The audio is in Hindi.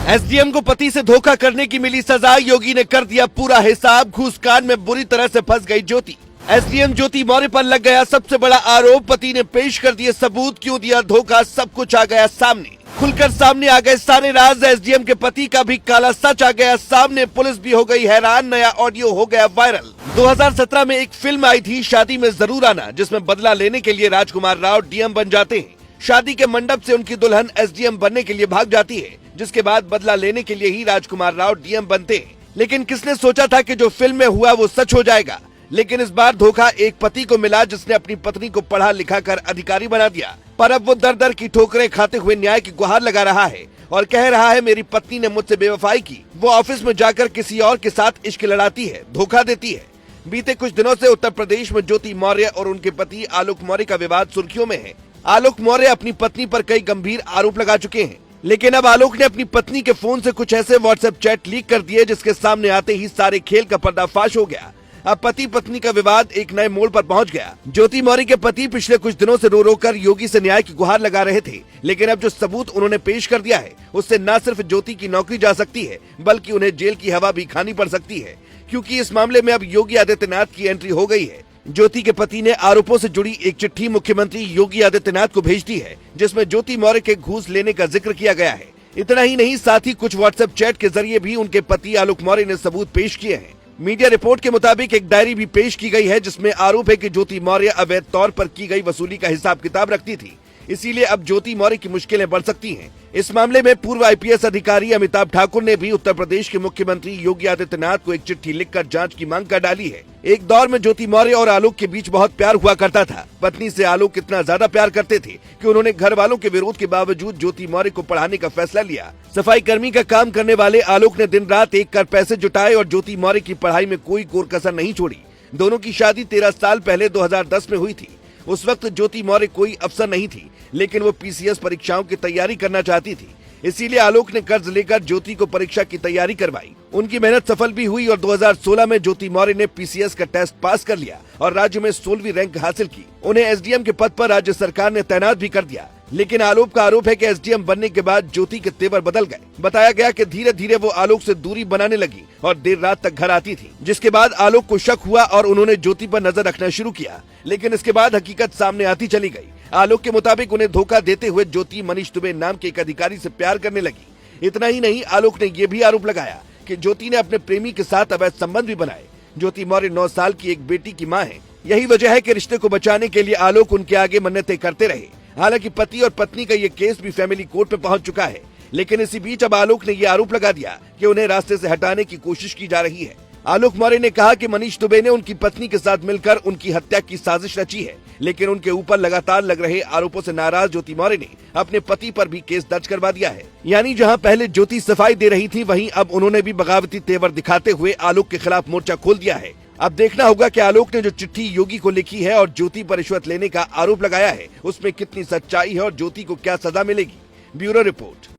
एसडीएम को पति से धोखा करने की मिली सजा, योगी ने कर दिया पूरा हिसाब, घूसकांड में बुरी तरह से फंस गई ज्योति। एसडीएम ज्योति मौर्य पर लग गया सबसे बड़ा आरोप, पति ने पेश कर दिए सबूत, क्यों दिया धोखा, सब कुछ आ गया सामने। खुलकर सामने आ गए सारे राज, एसडीएम के पति का भी काला सच आ गया सामने, पुलिस भी हो गई हैरान, नया ऑडियो हो गया वायरल। 2017 में एक फिल्म आई थी शादी में जरूर आना, जिसमें बदला लेने के लिए राजकुमार राव डीएम बन जाते हैं। शादी के मंडप से उनकी दुल्हन एसडीएम बनने के लिए भाग जाती है, जिसके बाद बदला लेने के लिए ही राजकुमार राव डीएम बनते हैं। लेकिन किसने सोचा था कि जो फिल्म में हुआ वो सच हो जाएगा। लेकिन इस बार धोखा एक पति को मिला, जिसने अपनी पत्नी को पढ़ा लिखा कर अधिकारी बना दिया। पर अब वो दर दर की ठोकरें खाते हुए न्याय की गुहार लगा रहा है और कह रहा है, मेरी पत्नी ने मुझसे बेवफाई की, वो ऑफिस में जाकर किसी और के साथ इश्क लड़ाती है, धोखा देती है। बीते कुछ दिनों से उत्तर प्रदेश में ज्योति मौर्य और उनके पति आलोक मौर्य का विवाद सुर्खियों में है। आलोक मौर्य अपनी पत्नी पर कई गंभीर आरोप लगा चुके हैं, लेकिन अब आलोक ने अपनी पत्नी के फोन से कुछ ऐसे व्हाट्सएप चैट लीक कर दिए, जिसके सामने आते ही सारे खेल का पर्दाफाश हो गया। अब पति पत्नी का विवाद एक नए मोड़ पर पहुंच गया। ज्योति मौर्य के पति पिछले कुछ दिनों से रो रो कर योगी से न्याय की गुहार लगा रहे थे, लेकिन अब जो सबूत उन्होंने पेश कर दिया है, उससे न सिर्फ ज्योति की नौकरी जा सकती है, बल्कि उन्हें जेल की हवा भी खानी पड़ सकती है, क्योंकि इस मामले में अब योगी आदित्यनाथ की एंट्री हो गई है। ज्योति के पति ने आरोपों से जुड़ी एक चिट्ठी मुख्यमंत्री योगी आदित्यनाथ को भेज दी है, जिसमें ज्योति मौर्य के घूस लेने का जिक्र किया गया है। इतना ही नहीं, साथ ही कुछ व्हाट्सएप चैट के जरिए भी उनके पति आलोक मौर्य ने सबूत पेश किए हैं। मीडिया रिपोर्ट के मुताबिक एक डायरी भी पेश की गई है, जिसमें आरोप है कि ज्योति मौर्य अवैध तौर पर की गई वसूली का हिसाब किताब रखती थी। इसीलिए अब ज्योति मौर्य की मुश्किलें बढ़ सकती हैं। इस मामले में पूर्व आईपीएस अधिकारी अमिताभ ठाकुर ने भी उत्तर प्रदेश के मुख्यमंत्री योगी आदित्यनाथ को एक चिट्ठी लिखकर जांच की मांग कर डाली है। एक दौर में ज्योति मौर्य और आलोक के बीच बहुत प्यार हुआ करता था। पत्नी से आलोक इतना ज्यादा प्यार करते थे कि उन्होंने घर वालों के विरोध के बावजूद ज्योति मौर्य को पढ़ाने का फैसला लिया। सफाई कर्मी का काम करने वाले आलोक ने दिन रात एक कर पैसे जुटाए और ज्योति मौर्य की पढ़ाई में कोई कोर कसर नहीं छोड़ी। दोनों की शादी 13 साल पहले 2010 में हुई थी। उस वक्त ज्योति मौर्य कोई अफसर नहीं थी, लेकिन वो पीसीएस परीक्षाओं की तैयारी करना चाहती थी। इसीलिए आलोक ने कर्ज लेकर ज्योति को परीक्षा की तैयारी करवाई। उनकी मेहनत सफल भी हुई और 2016 में ज्योति मौर्य ने पीसीएस का टेस्ट पास कर लिया और राज्य में 16वीं रैंक हासिल की। उन्हें एसडीएम के पद पर राज्य सरकार ने तैनात भी कर दिया। लेकिन आलोक का आरोप है कि एसडीएम बनने के बाद ज्योति के तेवर बदल गए। बताया गया कि धीरे धीरे वो आलोक से दूरी बनाने लगी और देर रात तक घर आती थी, जिसके बाद आलोक को शक हुआ और उन्होंने ज्योति पर नजर रखना शुरू किया। लेकिन इसके बाद हकीकत सामने आती चली गई। आलोक के मुताबिक उन्हें धोखा देते हुए ज्योति मनीष दुबे नाम के एक अधिकारी से प्यार करने लगी। इतना ही नहीं, आलोक ने ये भी आरोप लगाया कि ज्योति ने अपने प्रेमी के साथ अवैध संबंध भी बनाए। ज्योति मौर्य 9 साल की एक बेटी की मां है। यही वजह है कि रिश्ते को बचाने के लिए आलोक उनके आगे मन्नतें करते रहे। हालांकि पति और पत्नी का ये केस भी फैमिली कोर्ट में पहुंच चुका है, लेकिन इसी बीच अब आलोक ने ये आरोप लगा दिया कि उन्हें रास्ते से हटाने की कोशिश की जा रही है। आलोक मौर्य ने कहा कि मनीष दुबे ने उनकी पत्नी के साथ मिलकर उनकी हत्या की साजिश रची है, लेकिन उनके ऊपर लगातार लग रहे आरोपों से नाराज ज्योति मौर्य ने अपने पति पर भी केस दर्ज करवा दिया है। यानी जहां पहले ज्योति सफाई दे रही थी, वहीं अब उन्होंने भी बगावती तेवर दिखाते हुए आलोक के खिलाफ मोर्चा खोल दिया है। अब देखना होगा कि आलोक ने जो चिट्ठी योगी को लिखी है और ज्योति पर रिश्वत लेने का आरोप लगाया है, उसमें कितनी सच्चाई है और ज्योति को क्या सजा मिलेगी। Bureau report.